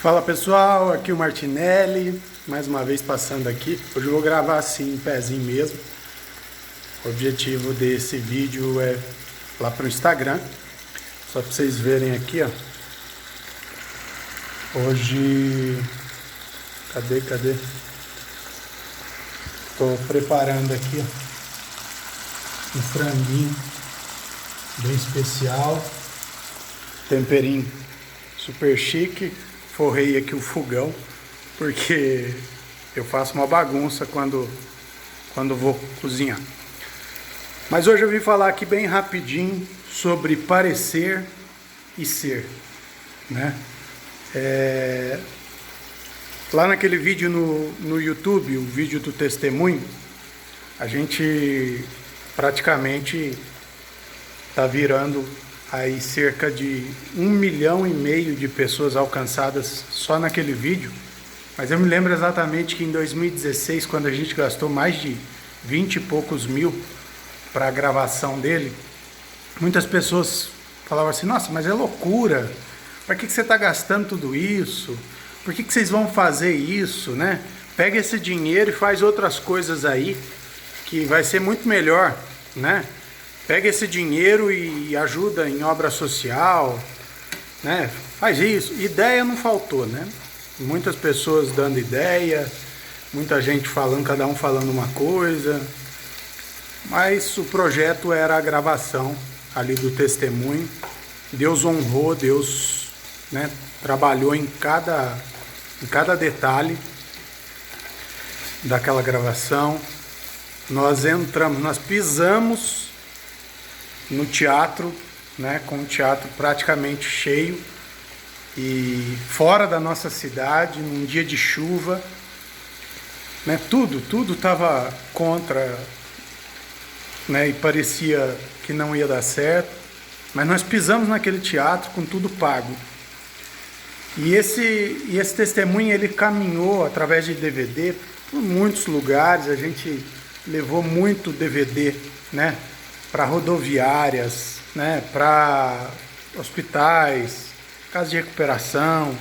Fala pessoal, aqui o Martinelli, mais uma vez passando aqui. Hoje eu vou gravar assim, em pezinho mesmo. O objetivo desse vídeo é lá pro Instagram, só para vocês verem aqui, ó. Hoje, cadê? Tô preparando aqui, ó, um franguinho bem especial, temperinho super chique. Forrei aqui o fogão, porque eu faço uma bagunça quando vou cozinhar. Mas hoje eu vim falar aqui bem rapidinho sobre parecer e ser, né? Lá naquele vídeo no YouTube, o vídeo do testemunho, a gente praticamente tá virando aí cerca de 1,5 milhão de pessoas alcançadas só naquele vídeo. Mas eu me lembro exatamente que em 2016, quando a gente gastou mais de 20 e poucos mil para a gravação dele, muitas pessoas falavam assim: nossa, mas é loucura, para que você está gastando tudo isso? Por que vocês vão fazer isso, né? Pega esse dinheiro e faz outras coisas aí, que vai ser muito melhor, né? Pega esse dinheiro e ajuda em obra social, né? Faz isso. Ideia não faltou, né? Muitas pessoas dando ideia, muita gente falando, cada um falando uma coisa. Mas o projeto era a gravação ali do testemunho. Deus honrou, Deus, né, trabalhou em cada detalhe daquela gravação. Nós entramos, nós pisamos no teatro, né, com o teatro praticamente cheio e fora da nossa cidade, num dia de chuva, né, tudo estava contra, né, e parecia que não ia dar certo, mas nós pisamos naquele teatro com tudo pago. E esse testemunho, ele caminhou através de DVD por muitos lugares. A gente levou muito DVD, né, para rodoviárias, né, para hospitais, casas de recuperação.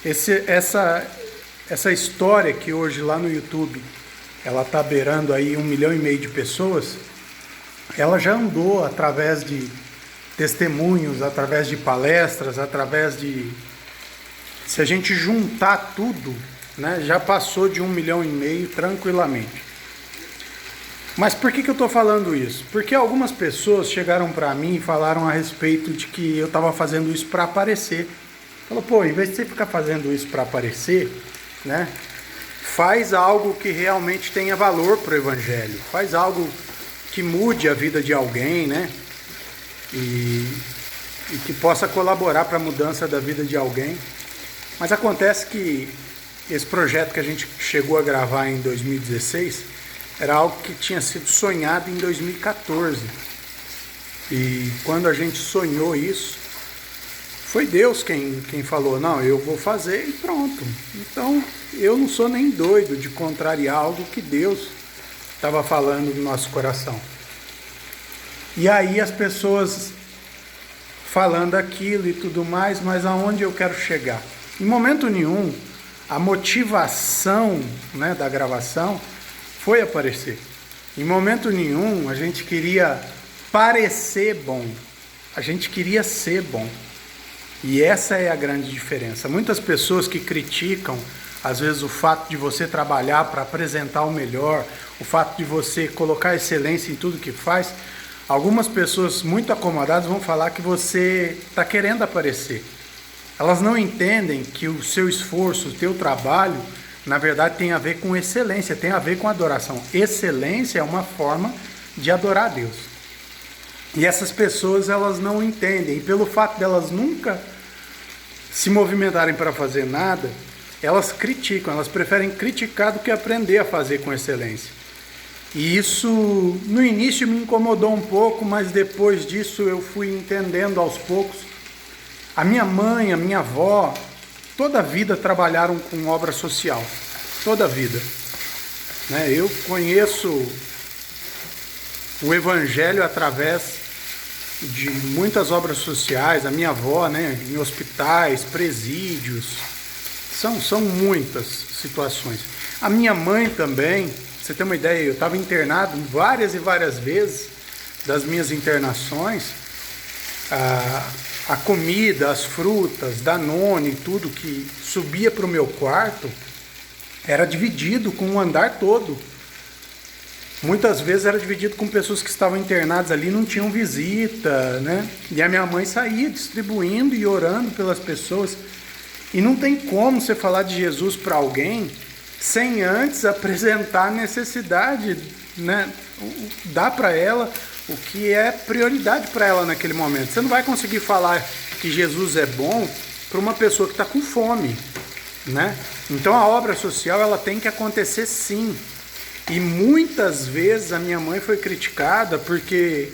Essa história que hoje lá no YouTube ela está beirando aí 1,5 milhão de pessoas, ela já andou através de testemunhos, através de palestras, através de... Se a gente juntar tudo, né, já passou de 1,5 milhão tranquilamente. Mas por que eu estou falando isso? Porque algumas pessoas chegaram para mim e falaram a respeito de que eu estava fazendo isso para aparecer. Falou, pô, em vez de você ficar fazendo isso para aparecer, né, faz algo que realmente tenha valor para o Evangelho. Faz algo que mude a vida de alguém, né, e que possa colaborar para a mudança da vida de alguém. Mas acontece que esse projeto que a gente chegou a gravar em 2016... era algo que tinha sido sonhado em 2014. E quando a gente sonhou isso, foi Deus quem falou, não, eu vou fazer e pronto. Então, eu não sou nem doido de contrariar algo que Deus estava falando no nosso coração. E aí as pessoas falando aquilo e tudo mais, mas aonde eu quero chegar? Em momento nenhum, a motivação, né, da gravação foi aparecer. Em momento nenhum a gente queria parecer bom, a gente queria ser bom. E essa é a grande diferença. Muitas pessoas que criticam, às vezes, o fato de você trabalhar para apresentar o melhor, o fato de você colocar excelência em tudo que faz, algumas pessoas muito acomodadas vão falar que você está querendo aparecer. Elas não entendem que o seu esforço, o teu trabalho, na verdade tem a ver com excelência, tem a ver com adoração. Excelência é uma forma de adorar a Deus. E essas pessoas, elas não entendem. E pelo fato delas nunca se movimentarem para fazer nada, elas criticam, elas preferem criticar do que aprender a fazer com excelência. E isso no início me incomodou um pouco, mas depois disso eu fui entendendo aos poucos. A minha mãe, a minha avó, toda a vida trabalharam com obra social, toda a vida, né? Eu conheço o Evangelho através de muitas obras sociais, a minha avó, né, em hospitais, presídios, São muitas situações. A minha mãe também, pra você ter uma ideia, eu estava internado várias e várias vezes das minhas internações. A comida, as frutas, Danone, tudo que subia para o meu quarto era dividido com o andar todo. Muitas vezes era dividido com pessoas que estavam internadas ali, não tinham visita, né? E a minha mãe saía distribuindo e orando pelas pessoas. E não tem como você falar de Jesus para alguém sem antes apresentar a necessidade, né? Dar para ela o que é prioridade para ela naquele momento. Você não vai conseguir falar que Jesus é bom para uma pessoa que está com fome, né? Então a obra social ela tem que acontecer sim. E muitas vezes a minha mãe foi criticada porque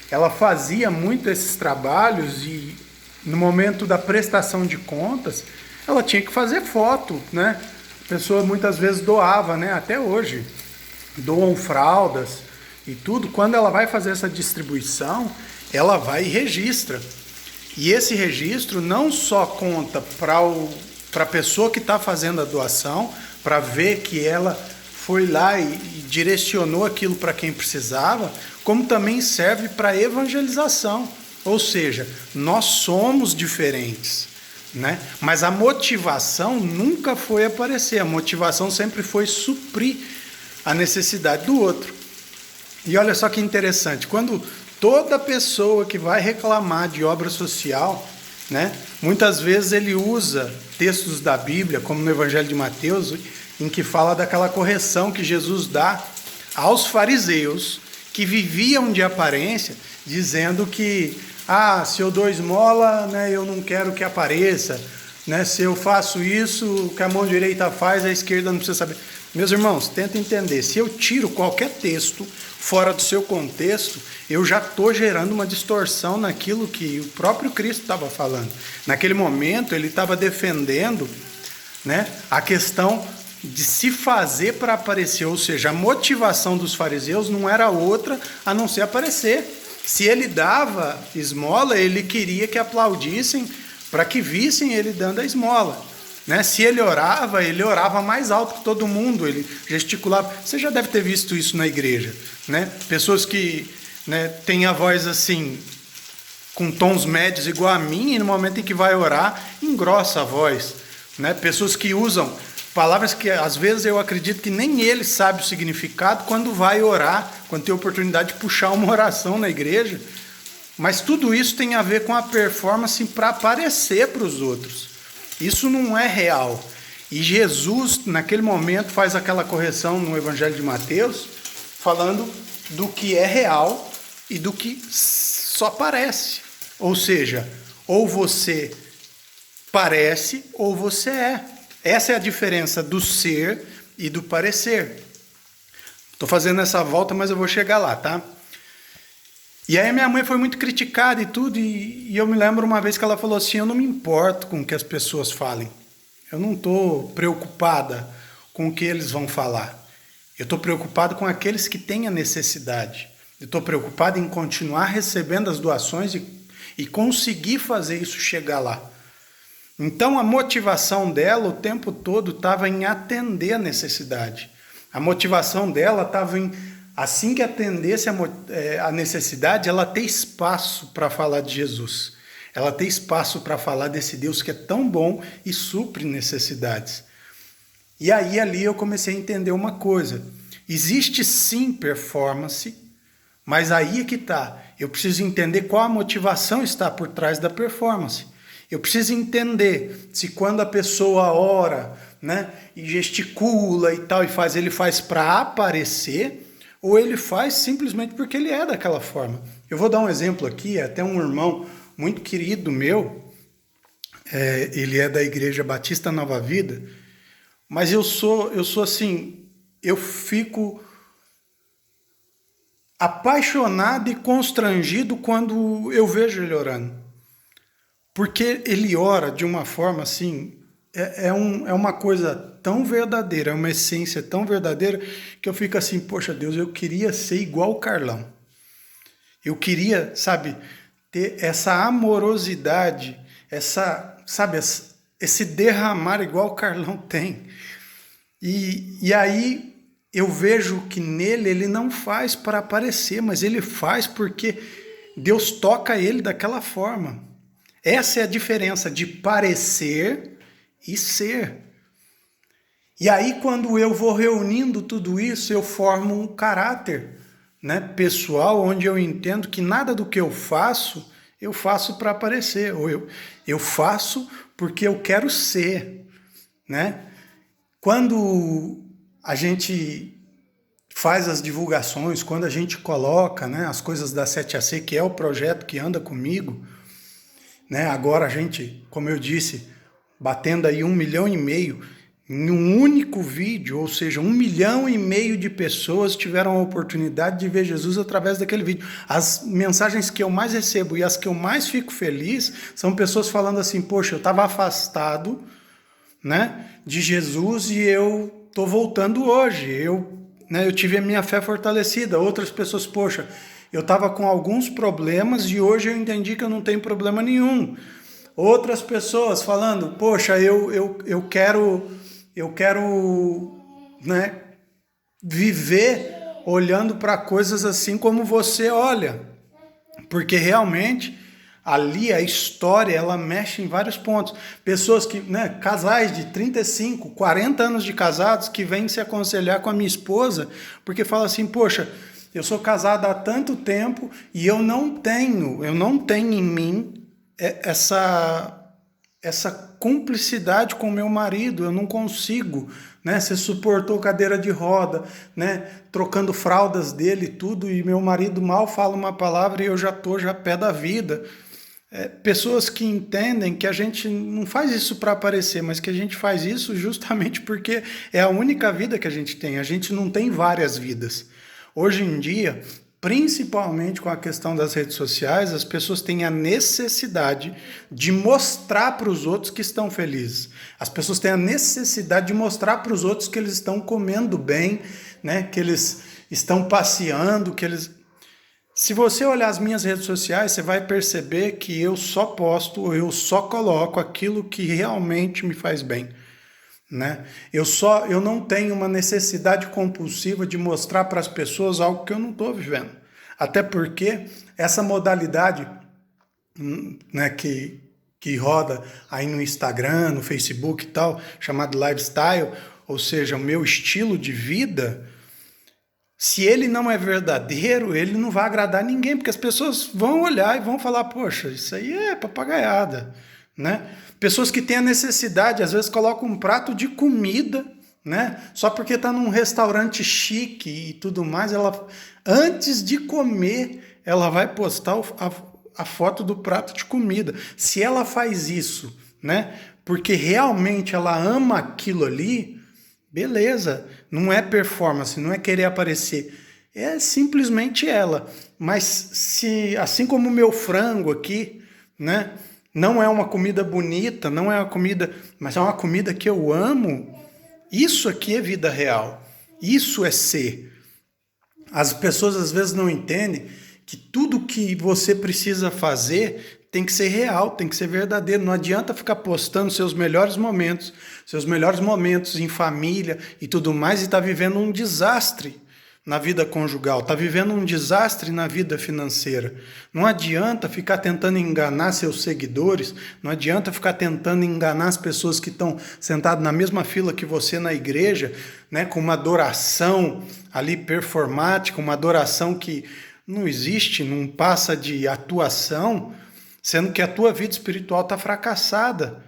ela fazia muito esses trabalhos e no momento da prestação de contas ela tinha que fazer foto, né? A pessoa muitas vezes doava, né? Até hoje doam fraldas e tudo. Quando ela vai fazer essa distribuição, ela vai e registra. E esse registro não só conta para a pessoa que está fazendo a doação, para ver que ela foi lá e direcionou aquilo para quem precisava, como também serve para evangelização. Ou seja, nós somos diferentes, né? Mas a motivação nunca foi aparecer, a motivação sempre foi suprir a necessidade do outro. E olha só que interessante, quando toda pessoa que vai reclamar de obra social, né, muitas vezes ele usa textos da Bíblia, como no Evangelho de Mateus, em que fala daquela correção que Jesus dá aos fariseus que viviam de aparência, dizendo que se eu dou esmola, né, eu não quero que apareça, né, se eu faço isso, o que a mão direita faz, a esquerda não precisa saber. Meus irmãos, tenta entender, se eu tiro qualquer texto fora do seu contexto, eu já estou gerando uma distorção naquilo que o próprio Cristo estava falando. Naquele momento, ele estava defendendo, né, a questão de se fazer para aparecer, ou seja, a motivação dos fariseus não era outra a não ser aparecer. Se ele dava esmola, ele queria que aplaudissem para que vissem ele dando a esmola, né? Se ele orava mais alto que todo mundo, ele gesticulava. Você já deve ter visto isso na igreja, né? Pessoas que, né, têm a voz assim, com tons médios igual a mim, e no momento em que vai orar, engrossa a voz, né? Pessoas que usam palavras que às vezes eu acredito que nem ele sabe o significado quando vai orar, quando tem a oportunidade de puxar uma oração na igreja. Mas tudo isso tem a ver com a performance para aparecer para os outros. Isso não é real. E Jesus, naquele momento, faz aquela correção no Evangelho de Mateus, falando do que é real e do que só parece. Ou seja, ou você parece ou você é. Essa é a diferença do ser e do parecer. Estou fazendo essa volta, mas eu vou chegar lá, tá? E aí minha mãe foi muito criticada e tudo, e eu me lembro uma vez que ela falou assim, eu não me importo com o que as pessoas falem. Eu não estou preocupada com o que eles vão falar. Eu estou preocupado com aqueles que têm a necessidade. Eu estou preocupado em continuar recebendo as doações e conseguir fazer isso chegar lá. Então a motivação dela o tempo todo estava em atender a necessidade. A motivação dela estava em, assim que atendesse a necessidade, ela ter espaço para falar de Jesus. Ela ter espaço para falar desse Deus que é tão bom e supre necessidades. E aí ali eu comecei a entender uma coisa. Existe sim performance, mas aí é que está. Eu preciso entender qual a motivação está por trás da performance. Eu preciso entender se quando a pessoa ora, né, e gesticula e tal, ele faz para aparecer, ou ele faz simplesmente porque ele é daquela forma. Eu vou dar um exemplo aqui, até um irmão muito querido meu, ele é da Igreja Batista Nova Vida, mas eu sou assim, eu fico apaixonado e constrangido quando eu vejo ele orando. Porque ele ora de uma forma assim, é uma coisa tão verdadeira, é uma essência tão verdadeira, que eu fico assim, poxa Deus, eu queria ser igual o Carlão. Eu queria, sabe, ter essa amorosidade, esse derramar igual o Carlão tem. E aí eu vejo que nele ele não faz para aparecer, mas ele faz porque Deus toca ele daquela forma. Essa é a diferença de parecer e ser. E aí quando eu vou reunindo tudo isso, eu formo um caráter, né, pessoal, onde eu entendo que nada do que eu faço para aparecer, ou eu faço porque eu quero ser, né? Quando a gente faz as divulgações, quando a gente coloca, né, as coisas da 7AC, que é o projeto que anda comigo, né, agora a gente, como eu disse, batendo aí 1,5 milhão, em um único vídeo, ou seja, 1,5 milhão de pessoas tiveram a oportunidade de ver Jesus através daquele vídeo. As mensagens que eu mais recebo e as que eu mais fico feliz são pessoas falando assim, poxa, eu estava afastado, né, de Jesus e eu tô voltando hoje, eu tive a minha fé fortalecida. Outras pessoas, poxa, eu estava com alguns problemas e hoje eu entendi que eu não tenho problema nenhum. Outras pessoas falando, poxa, eu quero, né, viver olhando para coisas assim como você olha, porque realmente ali a história, ela mexe em vários pontos. Pessoas que, né, casais de 35, 40 anos de casados que vêm se aconselhar com a minha esposa, porque fala assim, poxa, eu sou casado há tanto tempo e eu não tenho em mim essa cumplicidade com meu marido, eu não consigo, né? Você suportou cadeira de roda, né? Trocando fraldas dele e tudo, e meu marido mal fala uma palavra e eu já tô pé da vida. Pessoas que entendem que a gente não faz isso para aparecer, mas que a gente faz isso justamente porque é a única vida que a gente tem. A gente não tem várias vidas. Hoje em dia, principalmente com a questão das redes sociais, as pessoas têm a necessidade de mostrar para os outros que estão felizes. As pessoas têm a necessidade de mostrar para os outros que eles estão comendo bem, né? Que eles estão passeando, que eles... Se você olhar as minhas redes sociais, você vai perceber que eu só posto, eu só coloco aquilo que realmente me faz bem, né? Eu não tenho uma necessidade compulsiva de mostrar para as pessoas algo que eu não estou vivendo. Até porque essa modalidade, né, que roda aí no Instagram, no Facebook e tal, chamado lifestyle, ou seja, o meu estilo de vida, se ele não é verdadeiro, ele não vai agradar ninguém, porque as pessoas vão olhar e vão falar, poxa, isso aí é papagaiada, né? Pessoas que têm a necessidade, às vezes colocam um prato de comida, né? Só porque está num restaurante chique e tudo mais, ela, antes de comer, ela vai postar a foto do prato de comida. Se ela faz isso, né, porque realmente ela ama aquilo ali, beleza, não é performance, não é querer aparecer, é simplesmente ela. Mas se, assim como o meu frango aqui, né, não é uma comida bonita, não é uma comida, mas é uma comida que eu amo, isso aqui é vida real, isso é ser. As pessoas às vezes não entendem que tudo que você precisa fazer tem que ser real, tem que ser verdadeiro. Não adianta ficar postando seus melhores momentos em família e tudo mais, e tá vivendo um desastre na vida conjugal, tá vivendo um desastre na vida financeira. Não adianta ficar tentando enganar seus seguidores, não adianta ficar tentando enganar as pessoas que estão sentadas na mesma fila que você na igreja, né, com uma adoração ali performática, uma adoração que não existe, não passa de atuação, sendo que a tua vida espiritual está fracassada.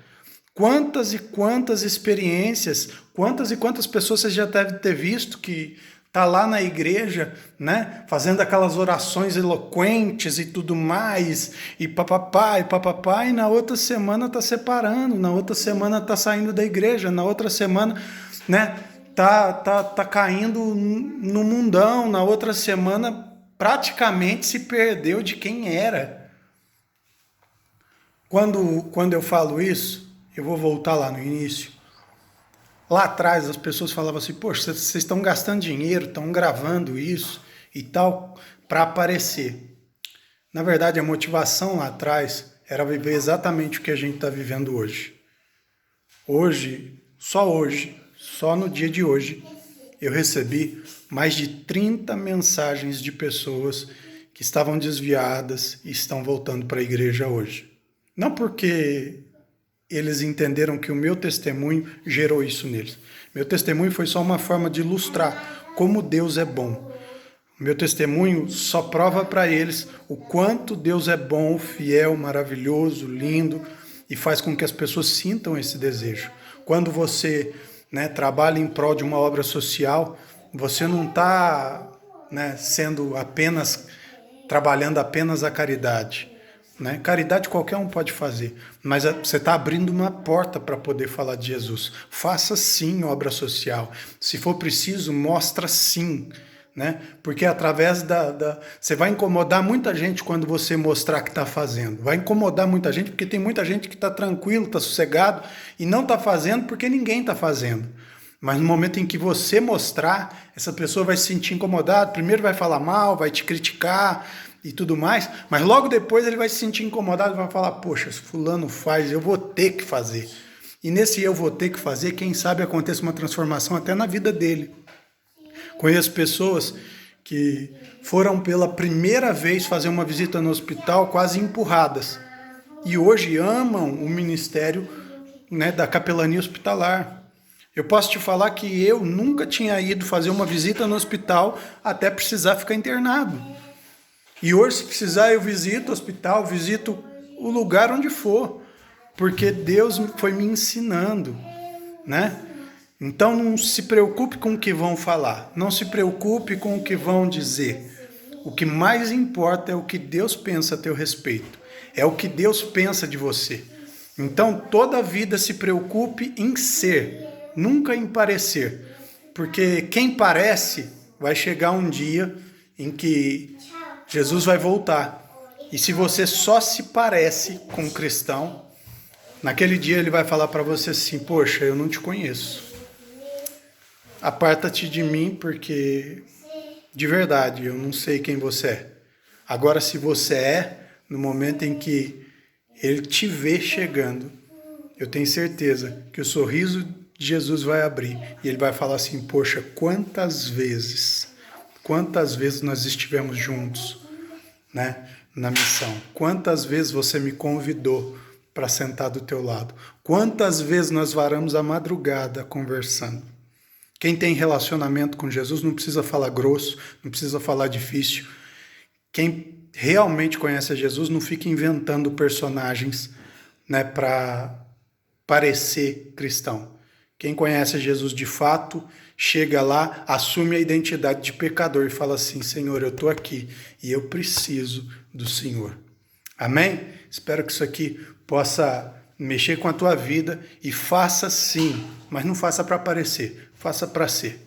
Quantas e quantas experiências, quantas e quantas pessoas você já deve ter visto que tá lá na igreja, né, fazendo aquelas orações eloquentes e tudo mais, e papapá, e na outra semana tá separando, na outra semana tá saindo da igreja, na outra semana, né, tá caindo no mundão, na outra semana praticamente se perdeu de quem era. Quando eu falo isso, eu vou voltar lá no início. Lá atrás as pessoas falavam assim, poxa, vocês estão gastando dinheiro, estão gravando isso e tal para aparecer. Na verdade, a motivação lá atrás era viver exatamente o que a gente está vivendo hoje. Só no dia de hoje, eu recebi mais de 30 mensagens de pessoas que estavam desviadas e estão voltando para a igreja hoje. Não porque eles entenderam que o meu testemunho gerou isso neles. Meu testemunho foi só uma forma de ilustrar como Deus é bom. Meu testemunho só prova para eles o quanto Deus é bom, fiel, maravilhoso, lindo e faz com que as pessoas sintam esse desejo. Quando você trabalha em prol de uma obra social, você não está sendo trabalhando apenas a caridade. Caridade qualquer um pode fazer, mas você está abrindo uma porta para poder falar de Jesus. Faça sim obra social. Se for preciso, mostra sim. Porque através você vai incomodar muita gente quando você mostrar que está fazendo. Vai incomodar muita gente, porque tem muita gente que está tranquilo, está sossegado e não está fazendo porque ninguém está fazendo. Mas no momento em que você mostrar, essa pessoa vai se sentir incomodada. Primeiro vai falar mal, vai te criticar e tudo mais, mas logo depois ele vai se sentir incomodado e vai falar, poxa, se fulano faz, eu vou ter que fazer. E nesse eu vou ter que fazer, quem sabe aconteça uma transformação até na vida dele. Conheço pessoas que foram pela primeira vez fazer uma visita no hospital quase empurradas. E hoje amam o ministério da capelania hospitalar. Eu posso te falar que eu nunca tinha ido fazer uma visita no hospital até precisar ficar internado. E hoje, se precisar, eu visito o hospital, visito o lugar onde for, porque Deus foi me ensinando, Então não se preocupe com o que vão falar, não se preocupe com o que vão dizer. O que mais importa é o que Deus pensa a teu respeito, é o que Deus pensa de você. Então toda a vida se preocupe em ser, nunca em parecer, porque quem parece vai chegar um dia em que Jesus vai voltar. E se você só se parece com um cristão, naquele dia ele vai falar para você assim, poxa, eu não te conheço. Aparta-te de mim porque, de verdade, eu não sei quem você é. Agora, se você é, no momento em que ele te vê chegando, eu tenho certeza que o sorriso de Jesus vai abrir. E ele vai falar assim, poxa, quantas vezes nós estivemos juntos, na missão. Quantas vezes você me convidou para sentar do teu lado. Quantas vezes nós varamos a madrugada conversando. Quem tem relacionamento com Jesus não precisa falar grosso, não precisa falar difícil. Quem realmente conhece a Jesus não fica inventando personagens para parecer cristão. Quem conhece a Jesus de fato, chega lá, assume a identidade de pecador e fala assim, Senhor, eu estou aqui e eu preciso do Senhor. Amém? Espero que isso aqui possa mexer com a tua vida e faça sim, mas não faça para parecer, faça para ser.